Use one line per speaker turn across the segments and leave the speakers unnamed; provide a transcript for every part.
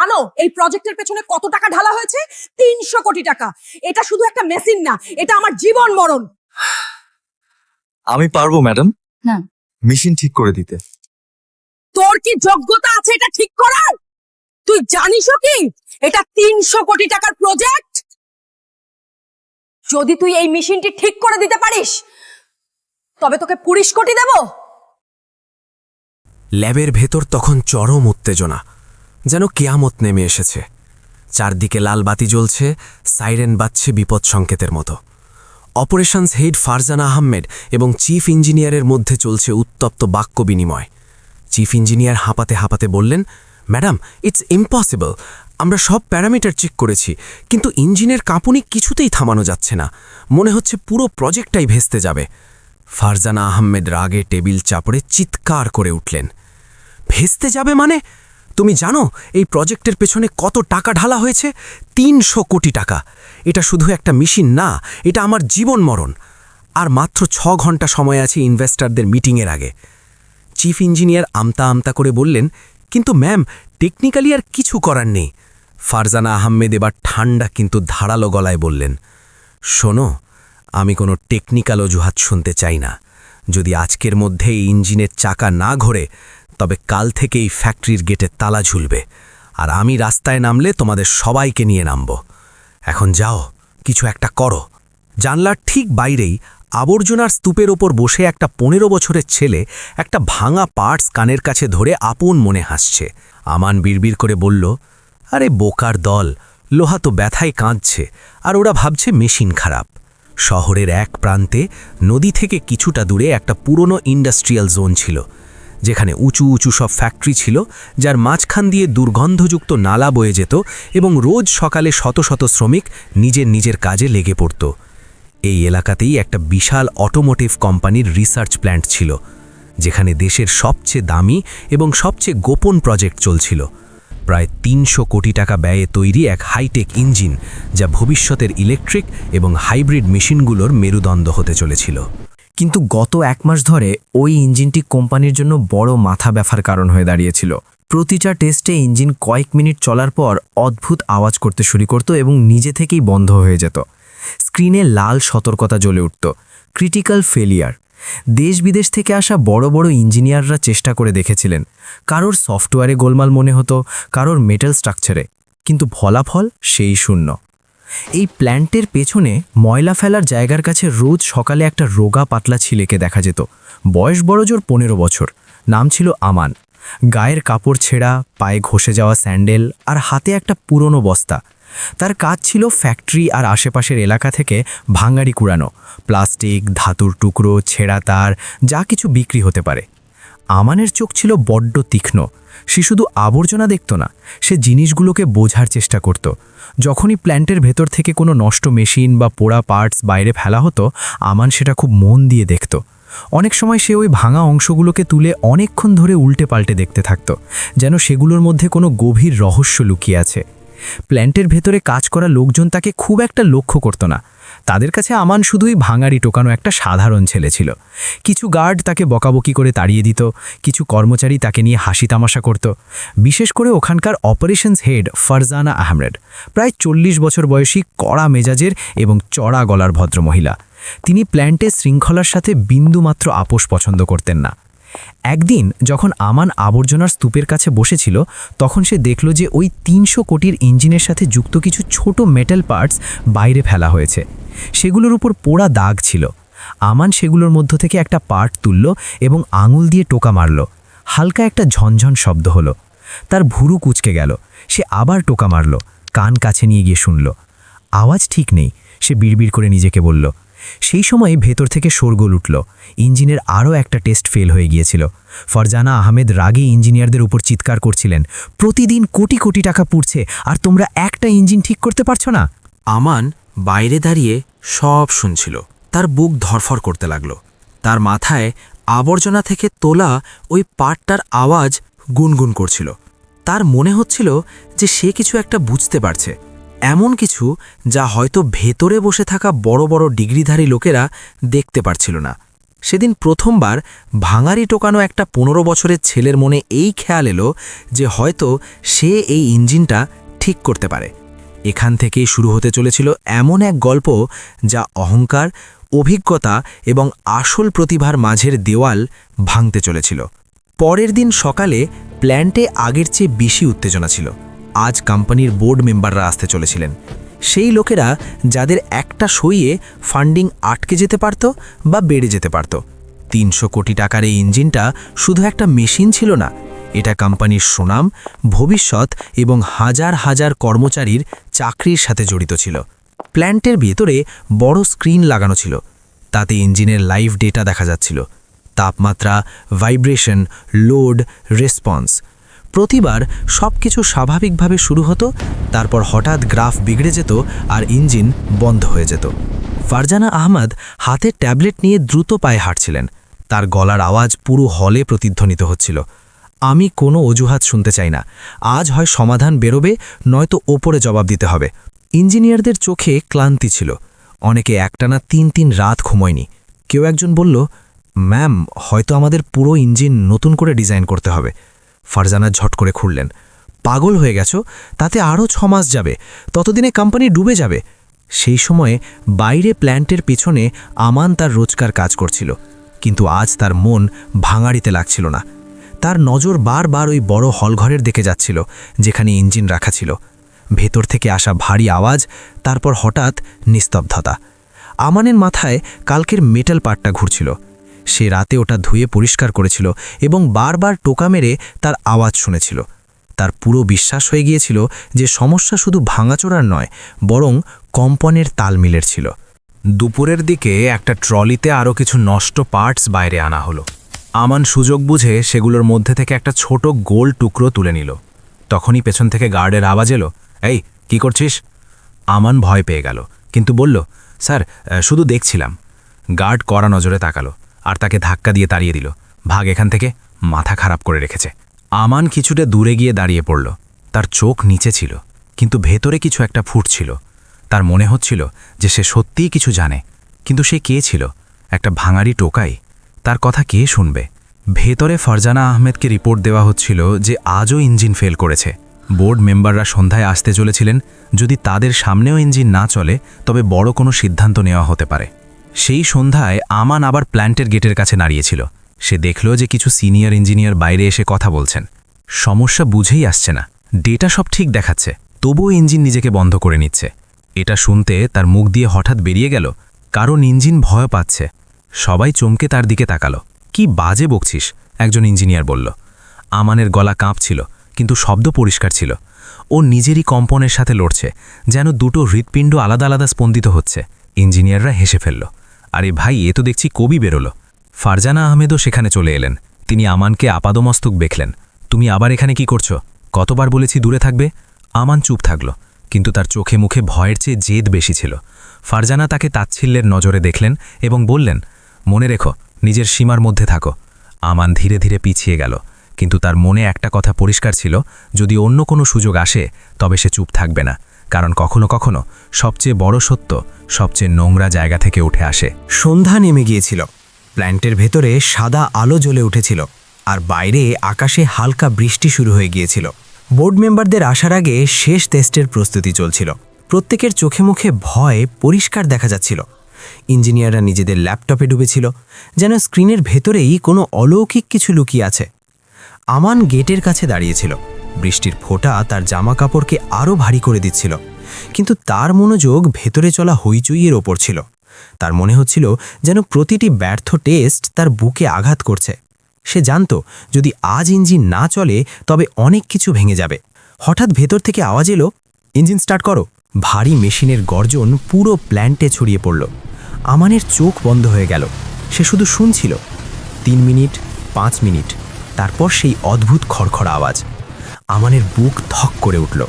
জানো এই প্রজেক্টের পেছনে কত টাকা ঢালা হয়েছে? 300 কোটি টাকা। এটা শুধু একটা মেশিন না, এটা আমার জীবন মরণ।
আমি পারবো ম্যাডাম
না।
মেশিন ঠিক করে দিতে।
তোর কি যোগ্যতা আছে এটা ঠিক করার? তুই জানিসও কি এটা 300 কোটি টাকার প্রজেক্ট? যদি তুই এই মেশিনটি ঠিক করে দিতে পারিস তবে তোকে 20 কোটি দেব।
ল্যাবের ভেতর তখন চরম উত্তেজনা, যেন কেয়ামত নেমে এসেছে। চারদিকে লাল বাতি জ্বলছে, সাইরেন বাজছে বিপদ সংকেতের মতো। অপারেশনস হেড ফারজানা আহমেদ এবং চিফ ইঞ্জিনিয়ারের মধ্যে চলছে উত্তপ্ত বাক্য বিনিময়। চিফ ইঞ্জিনিয়ার হাঁপাতে হাঁপাতে বললেন, ম্যাডাম, ইটস ইম্পসিবল। আমরা সব প্যারামিটার চেক করেছি, কিন্তু ইঞ্জিনের কাঁপুনি কিছুতেই থামানো যাচ্ছে না। মনে হচ্ছে পুরো প্রজেক্টটাই ভেস্তে যাবে। ফারজানা আহমেদ রাগে টেবিল চাপড়ে চিৎকার করে উঠলেন, ভেস্তে যাবে মানে? তুমি জানো এই প্রজেক্টের পেছনে কত টাকা ঢালা হয়েছে? 300 কোটি টাকা। এটা শুধু একটা মেশিন না, এটা আমার জীবন মরণ। আর মাত্র 6 ঘন্টা সময় আছে ইনভেস্টরদের মিটিংয়ের আগে। চিফ ইঞ্জিনিয়ার আমতা আমতা করে বললেন, কিন্তু ম্যাম, টেকনিক্যালি আর কিছু করার নেই। ফারজানা আহমেদ এবার ঠান্ডা কিন্তু ধারালো গলায় বললেন, শোনো, আমি কোনো টেকনিক্যাল অজুহাত শুনতে চাই না। যদি আজকের মধ্যে এই ইঞ্জিনের চাকা না ঘোরে তবে কাল থেকে এই ফ্যাক্টরির গেটে তালা ঝুলবে, আর আমি রাস্তায় নামলে তোমাদের সবাইকে নিয়ে নামব। এখন যাও, কিছু একটা করো। জানলার ঠিক বাইরেই আবর্জনার স্তূপের ওপর বসে একটা 15 বছরের ছেলে একটা ভাঙা পার্টস কানের কাছে ধরে আপন মনে হাসছে। আমান বিড়বিড় করে বলল, আরে বোকার দল, লোহা তো ব্যথায় কাঁদছে, আর ওরা ভাবছে মেশিন খারাপ। শহরের এক প্রান্তে নদী থেকে কিছুটা দূরে একটা পুরনো ইন্ডাস্ট্রিয়াল জোন ছিল, যেখানে উঁচু উঁচু সব ফ্যাক্টরি ছিল, যার মাঝখান দিয়ে দুর্গন্ধযুক্ত নালা বয়ে যেত এবং রোজ সকালে শত শত শ্রমিক নিজের নিজের কাজে লেগে পড়ত। এই এলাকাতেই একটা বিশাল অটোমোটিভ কোম্পানির রিসার্চ প্ল্যান্ট ছিল, যেখানে দেশের সবচেয়ে দামি এবং সবচেয়ে গোপন প্রজেক্ট চলছিল। প্রায় 300 কোটি টাকা ব্যয়ে তৈরি এক হাইটেক ইঞ্জিন, যা ভবিষ্যতের ইলেকট্রিক এবং হাইব্রিড মেশিনগুলোর মেরুদণ্ড হতে চলেছিল।
কিন্তু গত 1 মাস ধরে ওই ইঞ্জিনটি কোম্পানির জন্য বড় মাথা ব্যথার কারণ হয়ে দাঁড়িয়েছিল। প্রতিটা টেস্টে ইঞ্জিন কয়েক মিনিট চলার পর অদ্ভুত আওয়াজ করতে শুরু করত এবং নিজে থেকেই বন্ধ হয়ে যেত। স্ক্রিনে লাল সতর্কতা জ্বলে উঠত, ক্রিটিক্যাল ফেলিয়ার। দেশ বিদেশ থেকে আসা বড় বড় ইঞ্জিনিয়াররা চেষ্টা করে দেখেছিলেন। কারোর সফটওয়্যারে গোলমাল মনে হতো, কারোর মেটাল স্ট্রাকচারে, কিন্তু ফলাফল সেই শূন্য। এই প্ল্যান্টের পেছনে ময়লা ফেলার জায়গার কাছে রোজ সকালে একটা রোগা পাতলা ছেলেকে দেখা যেত। বয়স বড়জোর 15 বছর। নাম ছিল আমান। গায়ের কাপড় ছেঁড়া, পায়ে ঘষে যাওয়া স্যান্ডেল, আর হাতে একটা পুরনো বস্তা। তার কাজ ছিল ফ্যাক্টরি আর আশেপাশের এলাকা থেকে ভাঙাড়ি কুড়ানো, প্লাস্টিক, ধাতুর টুকরো, ছেঁড়া তার, যা কিছু বিক্রি হতে পারে। আমানের চোখ ছিল বড্ড তীক্ষ্ণ। সে শুধু আবর্জনা দেখত না, সে জিনিসগুলোকে বোঝার চেষ্টা করত। যখনই প্ল্যান্টের ভেতর থেকে কোনো নষ্ট মেশিন বা পোড়া পার্টস বাইরে ফেলা হতো, আমান সেটা খুব মন দিয়ে দেখত। অনেক সময় সে ওই ভাঙা অংশগুলোকে তুলে অনেকক্ষণ ধরে উল্টে পাল্টে দেখতে থাকত, যেন সেগুলোর মধ্যে কোনো গভীর রহস্য লুকিয়ে আছে। প্ল্যান্টের ভেতরে কাজ করা লোকজন তাকে খুব একটা লক্ষ্য করত না। তাদের কাছে আমান শুধুই ভাঙাড়ি টোকানো একটা সাধারণ ছেলে ছিল। কিছু গার্ড তাকে বকাবকি করে তাড়িয়ে দিত, কিছু কর্মচারী তাকে নিয়ে হাসি তামাশা করত। বিশেষ করে ওখানকার অপারেশনস হেড ফারজানা আহমেদ, প্রায় 40 বছর বয়সী, কড়া মেজাজের এবং চড়া গলার ভদ্রমহিলা। তিনি প্ল্যান্টের শৃঙ্খলার সাথে বিন্দুমাত্র আপোষ পছন্দ করতেন না। একদিন যখন আমান আবর্জনার স্তূপের কাছে বসেছিল, তখন সে দেখল যে ওই 300 কোটির ইঞ্জিনের সাথে যুক্ত কিছু ছোট মেটাল পার্টস বাইরে ফেলা হয়েছে। সেগুলোর উপর পোড়া দাগ ছিল। আমান সেগুলোর মধ্য থেকে একটা পার্ট তুলল এবং আঙুল দিয়ে টোকা মারল। হালকা একটা ঝনঝন শব্দ হলো। তার ভুরু কুঁচকে গেল। সে আবার টোকা মারল, কান কাছে নিয়ে গিয়ে শুনল। আওয়াজ ঠিক নেই। সে বিড়বিড় করে নিজেকে বলল। সেই সময় ভেতর থেকে শোরগোল উঠল। ইঞ্জিনের আরও একটা টেস্ট ফেল হয়ে গিয়েছিল। ফারজানা আহমেদ রাগে ইঞ্জিনিয়ারদের উপর চিৎকার করছিলেন, প্রতিদিন কোটি কোটি টাকা পুড়ছে, আর তোমরা একটা ইঞ্জিন ঠিক করতে পারছো না।
আমান বাইরে দাঁড়িয়ে সব শুনছিল। তার বুক ধরফর করতে লাগলো। তার মাথায় আবর্জনা থেকে তোলা ওই পাটটার আওয়াজ গুনগুন করছিল। তার মনে হচ্ছিল যে সে কিছু একটা বুঝতে পারছে, এমন কিছু যা হয়তো ভেতরে বসে থাকা বড় বড় ডিগ্রিধারী লোকেরা দেখতে পারছিল না। সেদিন প্রথমবার ভাঙারি টোকানো একটা ১৫ বছরের ছেলের মনে এই খেয়াল এলো যে হয়তো সে এই ইঞ্জিনটা ঠিক করতে পারে। এখান থেকেই শুরু হতে চলেছিল এমন এক গল্প যা অহংকার, অভিজ্ঞতা এবং আসল প্রতিভার মাঝের দেওয়াল ভাঙতে চলেছিল। পরের দিন সকালে প্ল্যান্টে আগের চেয়ে বেশি উত্তেজনা ছিল। আজ কোম্পানির বোর্ড মেম্বাররা আসতে চলেছিলেন, সেই লোকেরা যাদের একটা সইয়ে ফান্ডিং আটকে যেতে পারত বা বেড়ে যেতে পারত। ৩০০ কোটি টাকার এই ইঞ্জিনটা শুধু একটা মেশিন ছিল না, এটা কোম্পানির সুনাম, ভবিষ্যৎ এবং হাজার হাজার কর্মচারীর চাকরির সাথে জড়িত ছিল। প্ল্যান্টের ভেতরে বড় স্ক্রিন লাগানো ছিল, তাতে ইঞ্জিনের লাইভ ডেটা দেখা যাচ্ছিল, তাপমাত্রা, ভাইব্রেশন, লোড, রেসপন্স। প্রতিবার সব কিছু স্বাভাবিকভাবে শুরু হতো, তারপর হঠাৎ গ্রাফ বিগড়ে যেত আর ইঞ্জিন বন্ধ হয়ে যেত। ফারজানা আহমদ হাতে ট্যাবলেট নিয়ে দ্রুত পায়ে হাঁটছিলেন, তার গলার আওয়াজ পুরো হলে প্রতিধ্বনিত হচ্ছিল। আমি কোনো অজুহাত শুনতে চাই না, আজ হয় সমাধান বেরোবে, নয়তো ওপরে জবাব দিতে হবে। ইঞ্জিনিয়ারদের চোখে ক্লান্তি ছিল, অনেকে একটানা ৩ রাত ঘুমোয়নি। কেউ একজন বলল, ম্যাম, হয়তো আমাদের পুরো ইঞ্জিন নতুন করে ডিজাইন করতে হবে। ফারজানা ঝট করে খুললেন, পাগল হয়ে গেছো? তাতে আরও ৬ মাস যাবে, ততদিনে কোম্পানি ডুবে যাবে। সেই সময়ে বাইরে প্ল্যান্টের পিছনে আমান তার রোজকার কাজ করছিল, কিন্তু আজ তার মন ভাঙাড়িতে লাগছিল না। তার নজর বারবার ওই বড় হলঘরের দিকে যাচ্ছিল যেখানে ইঞ্জিন রাখা ছিল। ভেতর থেকে আসা ভারী আওয়াজ, তারপর হঠাৎ নিস্তব্ধতা। আমানের মাথায় কালকের মেটাল পার্টটা ঘুরছিল। সে রাতে ওটা ধুয়ে পরিষ্কার করেছিল এবং বারবার টোকা মেরে তার আওয়াজ শুনেছিল। তার পুরো বিশ্বাস হয়ে গিয়েছিল যে সমস্যা শুধু ভাঙাচোরার নয়, বরং কম্পনের তালমিলের ছিল। দুপুরের দিকে একটা ট্রলিতে আরও কিছু নষ্ট পার্টস বাইরে আনা হলো। আমান সুযোগ বুঝে সেগুলোর মধ্যে থেকে একটা ছোট গোল টুকরো তুলে নিল। তখনই পেছন থেকে গার্ডের আওয়াজ এলো, এই কি করছিস? আমান ভয় পেয়ে গেল, কিন্তু বলল, স্যার, শুধু দেখছিলাম। গার্ড কড়া নজরে তাকালো আর তাকে ধাক্কা দিয়ে তাড়িয়ে দিল। ভাগ এখান থেকে, মাথা খারাপ করে রেখেছে। আমান কিছুটা দূরে গিয়ে দাঁড়িয়ে পড়ল। তার চোখ নিচে ছিল, কিন্তু ভেতরে কিছু একটা ফুটছিল। তার মনে হচ্ছিল যে সে সত্যিই কিছু জানে, কিন্তু সে কে ছিল? একটা ভাঙারি টোকাই। তার কথা কে শুনবে? ভেতরে ফারজানা আহমেদকে রিপোর্ট দেওয়া হচ্ছিল যে আজও ইঞ্জিন ফেল করেছে। বোর্ড মেম্বাররা সন্ধ্যায় আসতে চলেছিলেন। যদি তাদের সামনেও ইঞ্জিন না চলে, তবে বড় কোনো সিদ্ধান্ত নেওয়া হতে পারে। সেই সন্ধ্যায় আমান আবার প্ল্যান্টের গেটের কাছে দাঁড়িয়েছিল। সে দেখল যে কিছু সিনিয়র ইঞ্জিনিয়ার বাইরে এসে কথা বলছেন। সমস্যা বুঝেই আসছে না, ডেটা সব ঠিক দেখাচ্ছে, তবুও ইঞ্জিন নিজেকে বন্ধ করে নিচ্ছে। এটা শুনতে তার মুখ দিয়ে হঠাৎ বেরিয়ে গেল, কারণ ইঞ্জিন ভয় পাচ্ছে। সবাই চমকে তার দিকে তাকালো। কি বাজে বকছিস? একজন ইঞ্জিনিয়ার বলল। আমানের গলা কাঁপছিল, কিন্তু শব্দ পরিষ্কার ছিল। ও নিজেরই কম্পনের সাথে লড়ছে, যেন দুটো হৃৎপিণ্ড আলাদা আলাদা স্পন্দিত হচ্ছে। ইঞ্জিনিয়াররা হেসে ফেলল। আরে ভাই, এ তো দেখছি কবি বেরোলো। ফারজানা আহমেদও সেখানে চলে এলেন। তিনি আমানকে আপাদমস্তক দেখলেন। তুমি আবার এখানে কি করছো? কতবার বলেছি দূরে থাকবে? আমান চুপ থাকল, কিন্তু তার চোখে মুখে ভয়ের চেয়ে জেদ বেশি ছিল। ফারজানা তাকে তাচ্ছিল্যের নজরে দেখলেন এবং বললেন, মনে রেখো, নিজের সীমার মধ্যে থাকো। আমান ধীরে ধীরে পিছিয়ে গেল, কিন্তু তার মনে একটা কথা পরিষ্কার ছিল, যদি অন্য কোনো সুযোগ আসে তবে সে চুপ থাকবে না, কারণ কখনো কখনো সবচেয়ে বড় সত্য সবচেয়ে নোংরা জায়গা থেকে উঠে আসে।
সন্ধ্যা নেমে গিয়েছিল। প্ল্যান্টের ভেতরে সাদা আলো জ্বলে উঠেছিল, আর বাইরে আকাশে হালকা বৃষ্টি শুরু হয়ে গিয়েছিল। বোর্ড মেম্বারদের আসার আগে শেষ টেস্টের প্রস্তুতি চলছিল। প্রত্যেকের চোখে মুখে ভয় পরিষ্কার দেখা যাচ্ছিল। ইঞ্জিনিয়াররা নিজেদের ল্যাপটপে ডুবেছিল, যেন স্ক্রিনের ভেতরেই কোনো অলৌকিক কিছু লুকিয়ে আছে। আমান গেটের কাছে দাঁড়িয়েছিল। বৃষ্টির ফোঁটা তার জামা কাপড়কে আরও ভারী করে দিচ্ছিল, কিন্তু তার মনোযোগ ভেতরে চলা হইচইয়ের ওপর ছিল। তার মনে হচ্ছিল যেন প্রতিটি ব্যর্থ টেস্ট তার বুকে আঘাত করছে। সে জানত, যদি আজ ইঞ্জিন না চলে তবে অনেক কিছু ভেঙে যাবে। হঠাৎ ভেতর থেকে আওয়াজ এলো, ইঞ্জিন স্টার্ট করো। ভারী মেশিনের গর্জন পুরো প্ল্যান্টে ছড়িয়ে পড়ল। আমানের চোখ বন্ধ হয়ে গেল। সে শুধু শুনছিল। 3 মিনিট, 5 মিনিট, তারপর সেই অদ্ভুত খড়খড়া আওয়াজ। আমানের বুক ধক করে উঠল,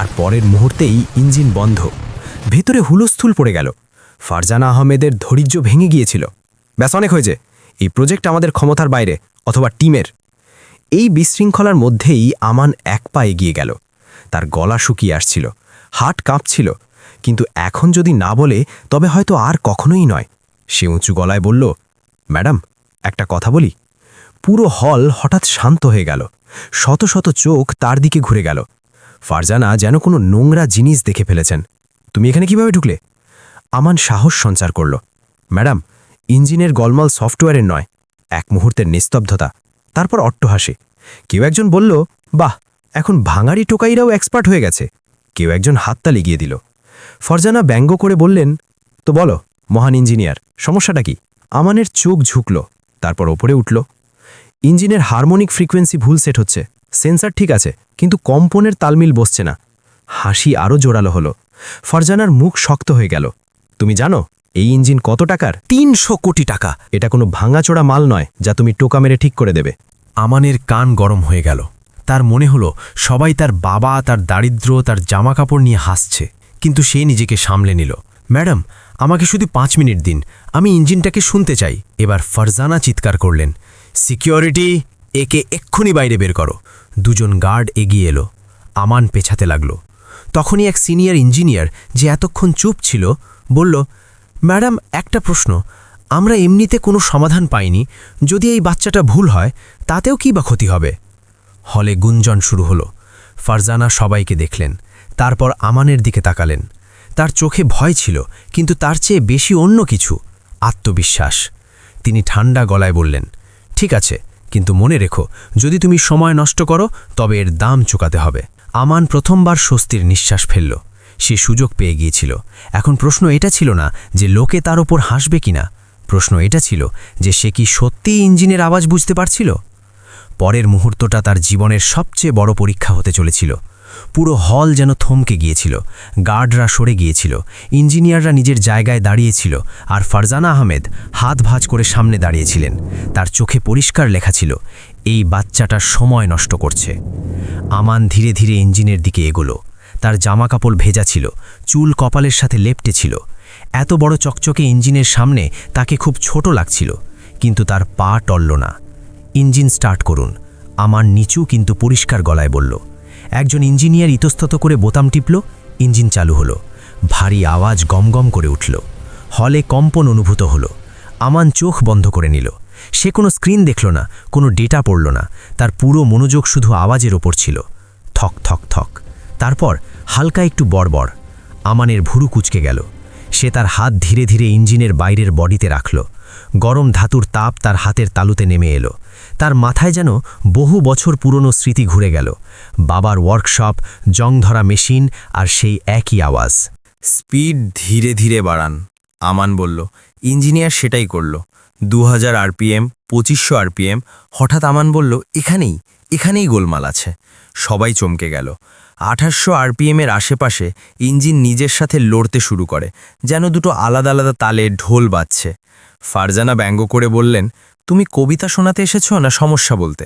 আর পরের মুহূর্তেই ইঞ্জিন বন্ধ। ভেতরে হুলস্থুল পড়ে গেল। ফারজানা আহমেদের ধৈর্য ভেঙে গিয়েছিল। ব্যাস, অনেক হয়েছে। এই প্রজেক্ট আমাদের ক্ষমতার বাইরে, অথবা টিমের। এই বিশৃঙ্খলার মধ্যেই আমান এক পা এগিয়ে গেল। তার গলা শুকিয়ে আসছিল, হাত কাঁপছিল, কিন্তু এখন যদি না বলে তবে হয়তো আর কখনোই নয়। সে উঁচু গলায় বলল,
ম্যাডাম একটা কথা বলি। পুরো হল হঠাৎ শান্ত হয়ে গেল। শত শত চোখ তার দিকে ঘুরে গেল। ফারজানা যেন কোনো নোংরা জিনিস দেখে ফেলেছেন। তুমি এখানে কিভাবে ঢুকলে? আমান সাহস সঞ্চার করল। ম্যাডাম, ইঞ্জিনের গলমাল সফটওয়্যারের নয়। এক মুহূর্তের নিস্তব্ধতা, তারপর অট্টহাসি। কেউ একজন বলল, বাহ, এখন ভাঙাড়ি টোকাইরাও এক্সপার্ট হয়ে গেছে। কেউ একজন হাততালি গিয়ে দিল। ফারজানা ব্যঙ্গ করে বললেন, তো বলো মহান ইঞ্জিনিয়ার, সমস্যাটা কি? আমানের চোখ ঝুঁকল, তারপর ওপরে উঠল। ইঞ্জিনের হারমোনিক ফ্রিকোয়েন্সি ভুল সেট হচ্ছে। সেন্সার ঠিক আছে, কিন্তু কম্পনের তালমিল বসছে না। হাসি আরও জোরালো হলো। ফারজানার মুখ শক্ত হয়ে গেল। তুমি জানো এই ইঞ্জিন কত টাকার? 300 কোটি টাকা। এটা কোনো ভাঙাচোড়া মাল নয় যা তুমি টোকা মেরে ঠিক করে দেবে। আমানের কান গরম হয়ে গেল। তার মনে হলো সবাই তার বাবা, তার দারিদ্র্য, তার জামাকাপড় নিয়ে হাসছে, কিন্তু সে নিজেকে সামলে নিল। ম্যাডাম, আমাকে শুধু 5 মিনিট দিন, আমি ইঞ্জিনটাকে শুনতে চাই। এবার ফারজানা চিৎকার করলেন, সিকিউরিটি, একে এক্ষুনি বাইরে বের করো। দুজন গার্ড এগিয়ে এলো। আমান পেছাতে লাগল। তখনই এক সিনিয়র ইঞ্জিনিয়ার, যে এতক্ষণ চুপ ছিল, বলল, ম্যাডাম একটা প্রশ্ন, আমরা এমনিতে কোনো সমাধান পাইনি। যদি এই বাচ্চাটা ভুল হয় তাতেও কি বা ক্ষতি হবে? হলে গুঞ্জন শুরু হলো। ফারজানা সবাইকে দেখলেন, তারপর আমানের দিকে তাকালেন। তার চোখে ভয় ছিল, কিন্তু তার চেয়ে বেশি অন্য কিছু, আত্মবিশ্বাস। তিনি ঠান্ডা গলায় বললেন, ঠিক আছে, কিন্তু মনে রেখো, যদি তুমি সময় নষ্ট করো তবে এর দাম চুকাতে হবে। আমান প্রথমবার স্বস্তির নিঃশ্বাস ফেলল। সে সুযোগ পেয়ে গিয়েছিল। এখন প্রশ্ন এটা ছিল না যে লোকে তার ওপর হাসবে কিনা, প্রশ্ন এটা ছিল যে সে কি সত্যিই ইঞ্জিনের আওয়াজ বুঝতে পারছিল। পরের মুহূর্তটা তার জীবনের সবচেয়ে বড় পরীক্ষা হতে চলেছিল। পুরো হল যেন থমকে গিয়েছিল। গার্ডরা সরে গিয়েছিল, ইঞ্জিনিয়াররা নিজের জায়গায় দাঁড়িয়েছিল, আর ফারজানা আহমেদ হাত ভাঁজ করে সামনে দাঁড়িয়েছিলেন। তার চোখে পরিষ্কার লেখা ছিল, এই বাচ্চাটা সময় নষ্ট করছে। আমান ধীরে ধীরে ইঞ্জিনের দিকে এগোলো। তার জামাকাপড় ভেজা ছিল, চুল কপালের সাথে লেপ্টে ছিল। এত বড় চকচকে ইঞ্জিনের সামনে তাকে খুব ছোট লাগছিল, কিন্তু তার পা টলল না। ইঞ্জিন স্টার্ট করুন, আমান নিচু কিন্তু পরিষ্কার গলায় বলল। একজন ইঞ্জিনিয়ার ইতস্তত করে বোতাম টিপল। ইঞ্জিন চালু হলো। ভারী আওয়াজ গমগম করে উঠল। হলে কম্পন অনুভূত হলো। আমান চোখ বন্ধ করে নিল। সে কোনো স্ক্রিন দেখল না, কোনো ডেটা পড়ল না। তার পুরো মনোযোগ শুধু আওয়াজের ওপর ছিল। থক থক থক, তারপর হালকা একটু বড়বড়। আমানের ভুরু কুঁচকে গেল। সে তার হাত ধীরে ধীরে ইঞ্জিনের বাইরের বডিতে রাখল। গরম ধাতুর তাপ তার হাতের তালুতে নেমে এলো। তার মাথায় যেন বহু বছর পুরনো স্মৃতি ঘুরে গেল। বাবার ওয়ার্কশপ, জংধরা মেশিন, আর সেই একই আওয়াজ।
স্পিড ধীরে ধীরে বাড়ান, আমান বলল। ইঞ্জিনিয়ার সেটাই করল। 2000 আরপিএম, 2500 আরপিএম। হঠাৎ আমান বলল, এখানেই গোলমাল আছে। সবাই চমকে গেল। 2800 আরপিএমের আশেপাশে ইঞ্জিন নিজের সাথে লড়তে শুরু করে, যেন দুটো আলাদা আলাদা তালে ঢোল বাজছে। ফারজানা ব্যঙ্গ করে বললেন, তুমি কবিতা শোনাতে এসেছো না সমস্যা বলতে?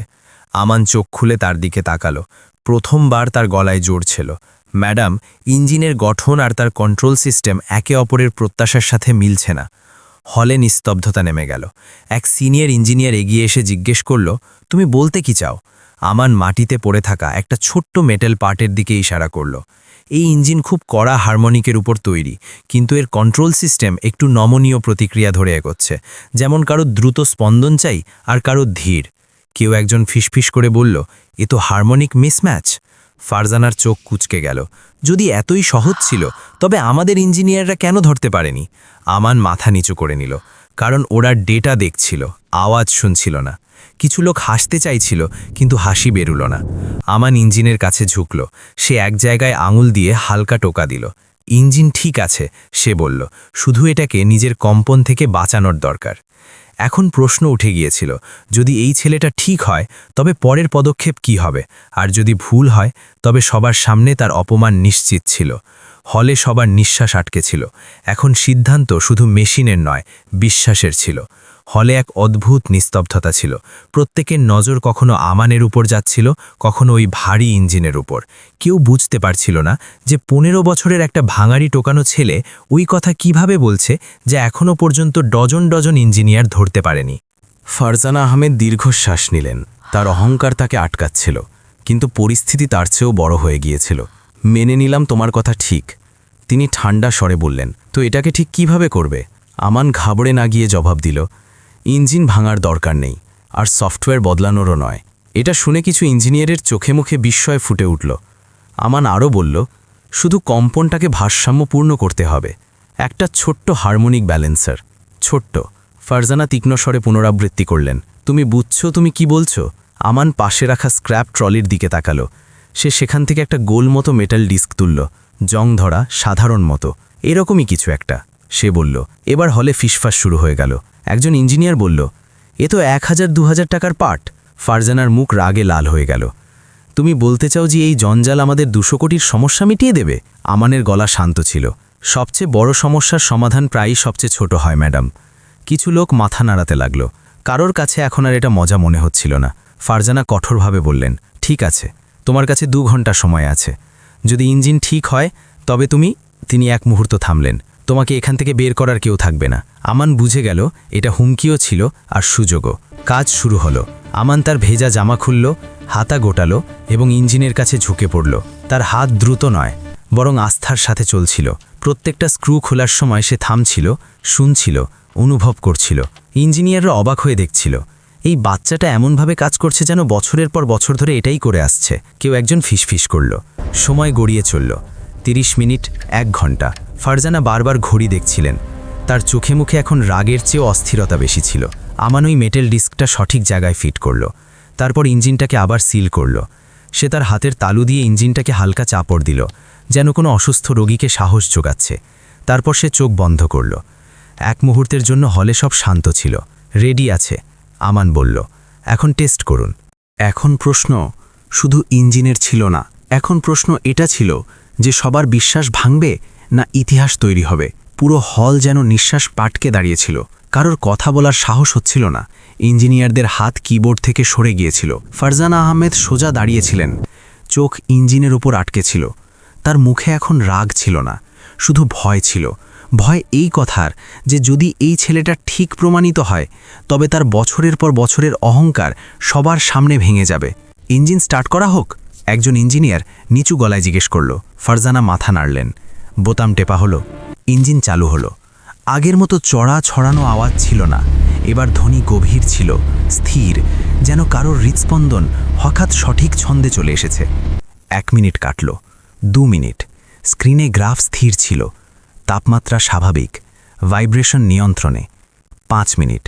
আমান চোখ খুলে তার দিকে তাকালো। প্রথমবার তার গলায় জোর ছিল। ম্যাডাম, ইঞ্জিনের গঠন আর তার কন্ট্রোল সিস্টেম একে অপরের প্রত্যাশার সাথে মিলছে না। হলে নিস্তব্ধতা নেমে গেল। এক সিনিয়র ইঞ্জিনিয়ার এগিয়ে এসে জিজ্ঞেস করল, তুমি বলতে কি চাও? আমান মাটিতে পড়ে থাকা একটা ছোট্ট মেটাল পার্টের দিকে ইশারা করল। এই ইঞ্জিন খুব কড়া হারমোনিকের উপর তৈরি, কিন্তু এর কন্ট্রোল সিস্টেম একটু নমনীয় প্রতিক্রিয়া ধরে এগোচ্ছে। যেমন কারো দ্রুত স্পন্দন চাই আর কারো ধীর। কেউ একজন ফিসফিস করে বলল, এ তো হারমোনিক মিসম্যাচ। ফারজানার চোখ কুঁচকে গেল। যদি এতই সহজ ছিল তবে আমাদের ইঞ্জিনিয়াররা কেন ধরতে পারেনি? আমান মাথা নিচু করে নিল, কারণ ওরা ডেটা দেখছিল, আওয়াজ শুনছিল না। কিছু লোক হাসতে চাইছিল, কিন্তু হাসি বেরুল না। আমান ইঞ্জিনের কাছে ঝুঁকল। সে এক জায়গায় আঙুল দিয়ে হালকা টোকা দিল। ইঞ্জিন ঠিক আছে, সে বলল, শুধু এটাকে নিজের কম্পন থেকে বাঁচানোর দরকার। এখন প্রশ্ন উঠে গিয়েছিল, যদি এই ছেলেটা ঠিক হয় তবে পরের পদক্ষেপ কি হবে, আর যদি ভুল হয় তবে সবার সামনে তার অপমান নিশ্চিত ছিল। হলে সবার নিঃশ্বাস আটকে ছিল। এখন সিদ্ধান্ত শুধু মেশিনের নয়, বিশ্বাসের ছিল। হলে এক অদ্ভুত নিস্তব্ধতা ছিল। প্রত্যেকের নজর কখনো আমানের উপর যাচ্ছিল, কখনো ওই ভারী ইঞ্জিনের উপর। কেউ বুঝতে পারছিল না যে 15 বছরের একটা ভাঙাড়ি টোকানো ছেলে ওই কথা কিভাবে বলছে, যা এখনও পর্যন্ত ডজন ডজন ইঞ্জিনিয়ার ধরতে পারেনি।
ফারজানা আহমেদ দীর্ঘশ্বাস নিলেন। তার অহংকার তাকে আটকাচ্ছিল, কিন্তু পরিস্থিতি তার চেয়েও বড় হয়ে গিয়েছিল। মেনে নিলাম, তোমার কথা ঠিক। তিনি ঠান্ডা স্বরে বললেন, তো এটাকে ঠিক কিভাবে করবে? আমান ঘাবড়ে না গিয়ে জবাব দিল,
ইঞ্জিন ভাঙার দরকার নেই, আর সফটওয়্যার বদলানোরও নয়। এটা শুনে কিছু ইঞ্জিনিয়ারের চোখে মুখে বিস্ময় ফুটে উঠল। আমান আরও বলল, শুধু কম্পনটাকে ভারসাম্যপূর্ণ করতে হবে। একটা ছোট্ট হারমোনিক ব্যালেন্সার। ছোট্ট। ফারজানা তীক্ষ্ণ স্বরে পুনরাবৃত্তি করলেন, তুমি বুঝছো তুমি কি বলছো? আমান পাশে রাখা স্ক্র্যাপ ট্রলির দিকে তাকালো। সে সেখান থেকে একটা গোল মতো মেটাল ডিস্ক তুলল, জং ধরা, সাধারণ মতো, এরকমই কিছু একটা। সে বলল, এবার হলে ফিসফাস শুরু হয়ে গেল। একজন ইঞ্জিনিয়ার বলল, এ তো 1000-2000 টাকার পার্ট। ফারজানার মুখ রাগে লাল হয়ে গেল। তুমি বলতে চাও যে এই জঞ্জাল আমাদের 200 কোটির সমস্যা মিটিয়ে দেবে? আমানের গলা শান্ত ছিল। সবচেয়ে বড় সমস্যার সমাধান প্রায়ই সবচেয়ে ছোট হয় ম্যাডাম। কিছু লোক মাথা নাড়াতে লাগল। কারোর কাছে এখন আর এটা মজা মনে হচ্ছিল না। ফারজানা কঠোরভাবে বললেন, ঠিক আছে, তোমার কাছে 2 ঘন্টা সময় আছে। যদি ইঞ্জিন ঠিক হয় তবে তিনি এক মুহূর্ত থামলেন। তোমাকে এখান থেকে বের করার কেউ থাকবে না। আমান বুঝে গেল এটা হুমকিও ছিল আর সুযোগও। কাজ শুরু হলো। আমান তার ভেজা জামা খুলল, হাতা গোটালো এবং ইঞ্জিনের কাছে ঝুঁকে পড়ল। তার হাত দ্রুত নয়, বরং আস্থার সাথে চলছিল। প্রত্যেকটা স্ক্রু খোলার সময় সে থামছিল, শুনছিল, অনুভব করছিল। ইঞ্জিনিয়াররা অবাক হয়ে দেখছিল, এই বাচ্চাটা এমনভাবে কাজ করছে যেন বছরের পর বছর ধরে এটাই করে আসছে। কেউ একজন ফিসফিস করল। সময় গড়িয়ে চলল। 30 মিনিট, 1 ঘন্টা। ফারজানা বারবার ঘড়ি দেখছিলেন। তার চোখে মুখে এখন রাগের চেয়েও অস্থিরতা বেশি ছিল। আমান ওই মেটেল ডিস্কটা সঠিক জায়গায় ফিট করল। তারপর ইঞ্জিনটাকে আবার সিল করল। সে তার হাতের তালু দিয়ে ইঞ্জিনটাকে হালকা চাপড় দিল, যেন কোনো অসুস্থ রোগীকে সাহস জোগাচ্ছে। তারপর সে চোখ বন্ধ করল। 1 মুহূর্তের জন্য হলে সব শান্ত ছিল। রেডি আছে, আমান বলল। এখন টেস্ট করুন। এখন প্রশ্ন শুধু ইঞ্জিনের ছিল না। এখন প্রশ্ন এটা ছিল যে সবার বিশ্বাস ভাঙবে না ইতিহাস তৈরি হবে। পুরো হল যেন নিঃশ্বাস পাটকে দাঁড়িয়েছিল। কারোর কথা বলার সাহস হচ্ছিল না। ইঞ্জিনিয়ারদের হাত কিবোর্ড থেকে সরে গিয়েছিল। ফারজানা আহমেদ সোজা দাঁড়িয়েছিলেন, চোখ ইঞ্জিনের উপর আটকে ছিল। তার মুখে এখন রাগ ছিল না, শুধু ভয় ছিল। ভয় এই কথার যে যদি এই ছেলেটা ঠিক প্রমাণিত হয় তবে তার বছরের পর বছরের অহংকার সবার সামনে ভেঙে যাবে। ইঞ্জিন স্টার্ট করা হোক, একজন ইঞ্জিনিয়ার নিচু গলায় জিজ্ঞেস করল। ফারজানা মাথা নাড়লেন। বোতাম টেপা হলো। ইঞ্জিন চালু হলো। আগের মতো চড়া ছড়ানো আওয়াজ ছিল না। এবার ধ্বনি গভীর ছিল, স্থির, যেন কারোর হৃৎস্পন্দন হঠাৎ সঠিক ছন্দে চলে এসেছে। 1 মিনিট কাটল, 2 মিনিট। স্ক্রিনে গ্রাফ স্থির ছিল, তাপমাত্রা স্বাভাবিক, ভাইব্রেশন নিয়ন্ত্রণে। 5 মিনিট।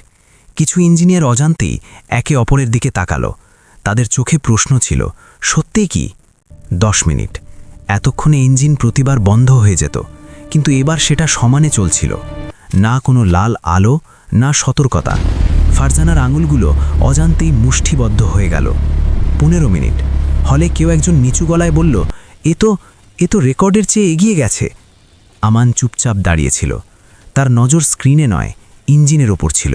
কিছু ইঞ্জিনিয়ার অজান্তেই একে অপরের দিকে তাকালো। তাদের চোখে প্রশ্ন ছিল, সত্যি কি? 10 মিনিট। এতক্ষণে ইঞ্জিন প্রতিবার বন্ধ হয়ে যেত, কিন্তু এবার সেটা সমানে চলছিল। না কোনো লাল আলো, না সতর্কতা। ফারজানার আঙুলগুলো অজান্তেই মুষ্টিবদ্ধ হয়ে গেল। 15 মিনিট। হলে কেউ একজন নিচু গলায় বলল, এ তো রেকর্ডের চেয়ে এগিয়ে গেছে। আমান চুপচাপ দাঁড়িয়েছিল। তার নজর স্ক্রিনে নয়, ইঞ্জিনের ওপর ছিল।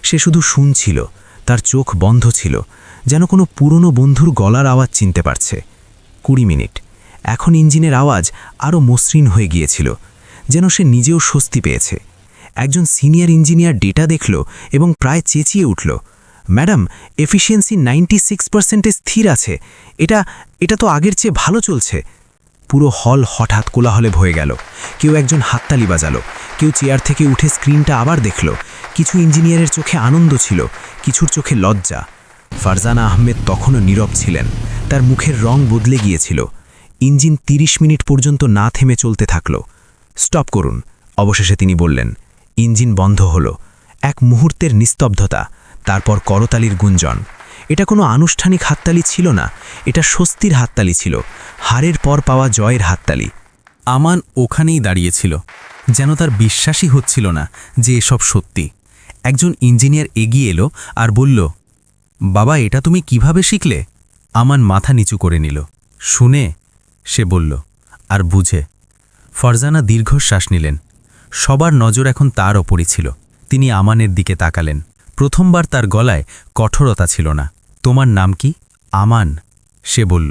সে শুধু শুনছিল। তার চোখ বন্ধ ছিল, যেন কোনো পুরনো বন্ধুর গলার আওয়াজ চিনতে পারছে। 20 মিনিট। এখন ইঞ্জিনের আওয়াজ আরও মসৃণ হয়ে গিয়েছিল, যেন সে নিজেও স্বস্তি পেয়েছে। একজন সিনিয়র ইঞ্জিনিয়ার ডেটা দেখল এবং প্রায় চেঁচিয়ে উঠল, ম্যাডাম, এফিসিয়েন্সি 96%-এ স্থির আছে। এটা তো আগের চেয়ে ভালো চলছে। পুরো হল হঠাৎ কোলাহলে ভয়ে গেল। কেউ একজন হাততালি বাজালো, কেউ চেয়ার থেকে উঠে স্ক্রিনটা আবার দেখল। কিছু ইঞ্জিনিয়ারের চোখে আনন্দ ছিল, কিছুর চোখে লজ্জা। ফারজানা আহমেদ তখনও নীরব ছিলেন। তার মুখের রং বদলে গিয়েছিল। ইঞ্জিন 30 মিনিট পর্যন্ত না থেমে চলতে থাকল। স্টপ করুন, অবশেষে তিনি বললেন। ইঞ্জিন বন্ধ হলো। 1 মুহূর্তের নিস্তব্ধতা, তারপর করতালির গুঞ্জন। এটা কোনো আনুষ্ঠানিক হাততালি ছিল না, এটা স্বস্তির হাততালি ছিল, হারের পর পাওয়া জয়ের হাততালি। আমান ওখানেই দাঁড়িয়েছিল, যেন তার বিশ্বাসই হচ্ছিল না যে এসব সত্যি। একজন ইঞ্জিনিয়ার এগিয়ে এলো আর বলল, বাবা, এটা তুমি কিভাবে শিখলে? আমান মাথা নিচু করে নিল। শুনে, সে বলল, আর বুঝে। ফারজানা দীর্ঘশ্বাস নিলেন। সবার নজর এখন তার ওপরই ছিল। তিনি আমানের দিকে তাকালেন। প্রথমবার তার গলায় কঠোরতা ছিল না। তোমার নাম কি? আমান, সে বলল।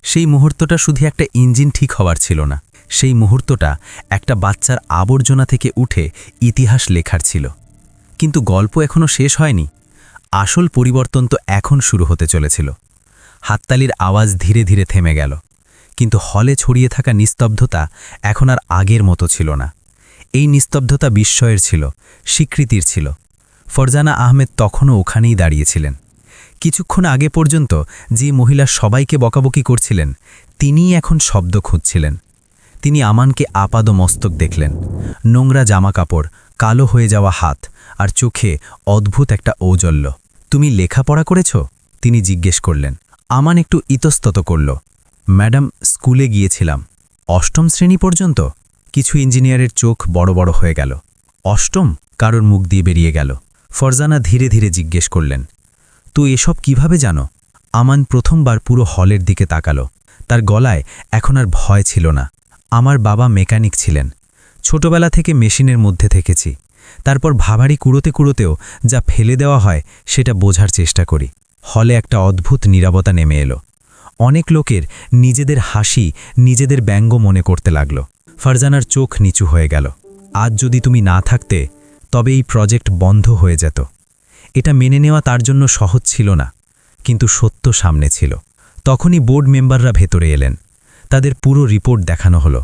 সেই মুহূর্তটা শুধু একটা ইঞ্জিন ঠিক হওয়ার ছিল না, সেই মুহূর্তটা একটা বাচ্চার আবর্জনা থেকে উঠে ইতিহাস লেখার ছিল। কিন্তু গল্প এখনও শেষ হয়নি। আসল পরিবর্তন তো এখন শুরু হতে চলেছিল। হাততালির আওয়াজ ধীরে ধীরে থেমে গেল, কিন্তু হলে ছড়িয়ে থাকা নিস্তব্ধতা এখন আর আগের মতো ছিল না। এই নিস্তব্ধতা বিস্ময়ের ছিল, স্বীকৃতির ছিল। ফরজানা আহমেদ তখনও ওখানেই দাঁড়িয়েছিলেন। কিছুক্ষণ আগে পর্যন্ত যে মহিলা সবাইকে বকাবকি করছিলেন তিনিই এখন শব্দ খুঁজছিলেন। তিনি আমানকে আপাদমস্তক দেখলেন, নোংরা জামাকাপড়, কালো হয়ে যাওয়া হাত আর চোখে অদ্ভুত একটা ঔজ্জ্বল্য। তুমি লেখাপড়া করেছ? তিনি জিজ্ঞেস করলেন। আমান একটু ইতস্তত করল। ম্যাডাম, স্কুলে গিয়েছিলাম। অষ্টম শ্রেণী পর্যন্ত? কিছু ইঞ্জিনিয়ারের চোখ বড় বড় হয়ে গেল। অষ্টম? কারোর মুখ দিয়ে বেরিয়ে গেল। ফরজানা ধীরে ধীরে জিজ্ঞেস করলেন, তো এসব কিভাবে জানো? আমান প্রথমবার পুরো হলের দিকে তাকালো। তার গলায় এখন আর ভয় ছিল না। আমার বাবা মেকানিক ছিলেন। ছোটবেলা থেকে মেশিনের মধ্যে থেকেছি। তারপর ভাবাড়ি কুড়োতে কুড়োতেও যা ফেলে দেওয়া হয় সেটা বোঝার চেষ্টা করি। হলে একটা অদ্ভুত নীরবতা নেমে এলো। অনেক লোকের নিজেদের হাসি নিজেদের ব্যঙ্গ মনে করতে লাগল। ফারজানার চোখ নিচু হয়ে গেল। আজ যদি তুমি না থাকতে তবে এই প্রজেক্ট বন্ধ হয়ে যেত। এটা মেনে নেওয়া তার জন্য সহজ ছিল না, কিন্তু সত্য সামনে ছিল। তখনই বোর্ড মেম্বাররা ভেতরে এলেন। তাদের পুরো রিপোর্ট দেখানো হলো,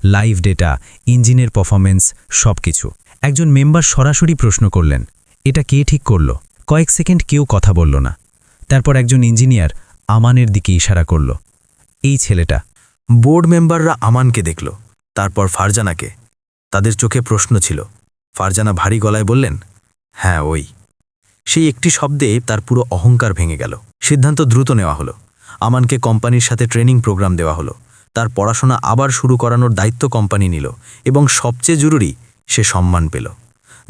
লাইভ ডেটা, ইঞ্জিনের পারফরমেন্স, সব কিছু। একজন মেম্বার সরাসরি প্রশ্ন করলেন, এটা কে ঠিক করল? কয়েক সেকেন্ড কেউ কথা বলল না। তারপর একজন ইঞ্জিনিয়ার আমানের দিকে ইশারা করল, এই ছেলেটা। বোর্ড মেম্বাররা আমানকে দেখল, তারপর ফারজানাকে। তাদের চোখে প্রশ্ন ছিল। ফারজানা ভারী গলায় বললেন, হ্যাঁ ওই। সেই একটি শব্দে তার পুরো অহংকার ভেঙে গেল। সিদ্ধান্ত দ্রুত নেওয়া হলো। আমানকে কোম্পানির সাথে ট্রেনিং প্রোগ্রাম দেওয়া হলো। তার পড়াশোনা আবার শুরু করানোর দায়িত্ব কোম্পানি নিল এবং সবচেয়ে জরুরি, সে সম্মান পেল।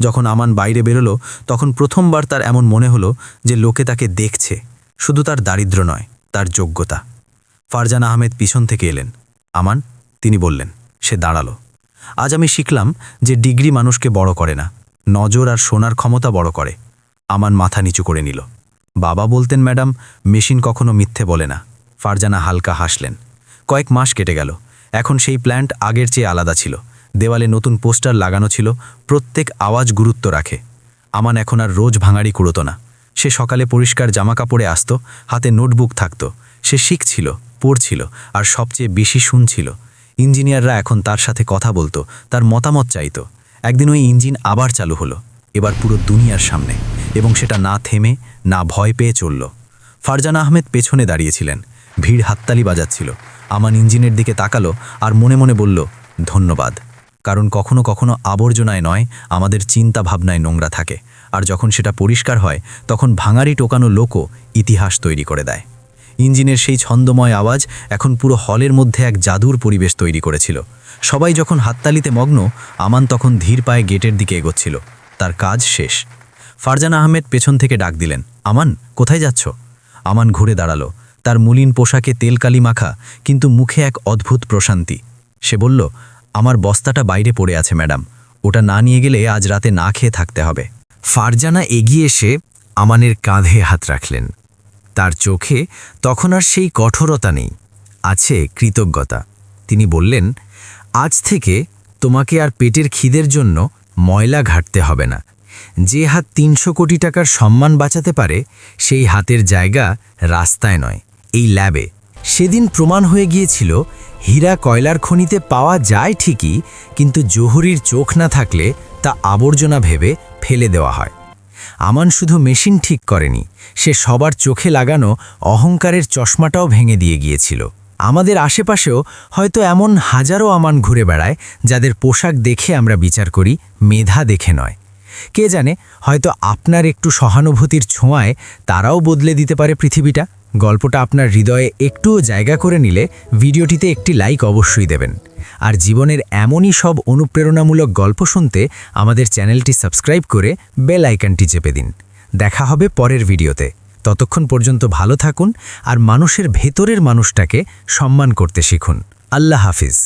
যখন আমান বাইরে বেরোলো তখন প্রথমবার তার এমন মনে হলো যে লোকে তাকে দেখছে, শুধু তার দারিদ্র্য নয়, তার যোগ্যতা। ফারজানা আহমেদ পিছন থেকে এলেন। আমান, তিনি বললেন। সে দাঁড়ালো। আজ আমি শিখলাম যে ডিগ্রি মানুষকে বড় করে না, নজর আর শোনার ক্ষমতা বড় করে। আমান মাথা নিচু করে নিল। বাবা বলতেন, ম্যাডাম, মেশিন কখনো মিথ্যে বলে না। ফারজানা হালকা হাসলেন। কয়েক মাস কেটে গেল। এখন সেই প্ল্যান্ট আগের চেয়ে আলাদা ছিল। দেওয়ালে নতুন পোস্টার লাগানো ছিল, প্রত্যেক আওয়াজ গুরুত্ব রাখে। আমান এখন আর রোজ ভাঙাড়ি কুড়োতো না। সে সকালে পরিষ্কার জামাকাপড়ে আসত, হাতে নোটবুক থাকত। সে শিখছিল, পড়ছিল আর সবচেয়ে বেশি শুনছিল। ইঞ্জিনিয়াররা এখন তার সাথে কথা বলতো, তার মতামত চাইত। একদিন ওই ইঞ্জিন আবার চালু হলো, এবার পুরো দুনিয়ার সামনে, এবং সেটা না থেমে, না ভয় পেয়ে চলল। ফারজানা আহমেদ পেছনে দাঁড়িয়েছিলেন। ভিড় হাততালি বাজাচ্ছিল। আমান ইঞ্জিনের দিকে তাকালো আর মনে মনে বলল, ধন্যবাদ। কারণ কখনো কখনো আবর্জনায় নয়, আমাদের চিন্তা ভাবনায় নোংরা থাকে, আর যখন সেটা পরিষ্কার হয় তখন ভাঙারি টোকানো লোকও ইতিহাস তৈরি করে দেয়। ইঞ্জিনের সেই ছন্দময় আওয়াজ এখন পুরো হলের মধ্যে এক জাদুর পরিবেশ তৈরি করেছিল। সবাই যখন হাততালিতে মগ্ন, আমান তখন ধীর পায়ে গেটের দিকে এগোচ্ছিল। তার কাজ শেষ। ফারজানা আহমেদ পেছন থেকে ডাক দিলেন, আমান, কোথায় যাচ্ছ? আমান ঘুরে দাঁড়ালো। তার মলিন পোশাকে তেলকালি মাখা, কিন্তু মুখে এক অদ্ভুত প্রশান্তি। সে বলল, আমার বস্তাটা বাইরে পড়ে আছে ম্যাডাম, ওটা না নিয়ে গেলে আজ রাতে না খেয়ে থাকতে হবে।
ফারজানা এগিয়ে এসে আমানের কাঁধে হাত রাখলেন। তার চোখে তখন আর সেই কঠোরতা নেই, আছে কৃতজ্ঞতা। তিনি বললেন, আজ থেকে তোমাকে আর পেটের খিদের জন্য ময়লা ঘাটতে হবে না। যে হাত ৩০০ কোটি টাকার সম্মান বাঁচাতে পারে, সেই হাতের জায়গা রাস্তায় নয়, এই ল্যাবে। সেদিন প্রমাণ হয়ে গিয়েছিল, হীরা কয়লার খনিতে পাওয়া যায় ঠিকই, কিন্তু জহুরির চোখ না থাকলে তা আবর্জনা ভেবে ফেলে দেওয়া হয়। আমান শুধু মেশিন ঠিক করেনি, সে সবার চোখে লাগানো অহংকারের চশমাটাও ভেঙে দিয়ে গিয়েছিল। আমাদের আশেপাশেও হয়তো এমন হাজারো আমান ঘুরে বেড়ায়, যাদের পোশাক দেখে আমরা বিচার করি, মেধা দেখে নয়। কে জানে, হয়তো আপনার একটু সহানুভূতির ছোঁয়ায় তারাও বদলে দিতে পারে পৃথিবীটা। গল্পটা আপনার হৃদয়ে একটুও জায়গা করে নিলে ভিডিওটিতে একটি লাইক অবশ্যই দেবেন। আর জীবনের এমনই সব অনুপ্রেরণামূলক গল্প শুনতে আমাদের চ্যানেলটি সাবস্ক্রাইব করে বেল আইকনটি চেপে দিন। দেখা হবে পরের ভিডিওতে। ততক্ষণ পর্যন্ত ভালো থাকুন আর মানুষের ভেতরের মানুষটাকে সম্মান করতে শিখুন। আল্লাহ হাফিজ।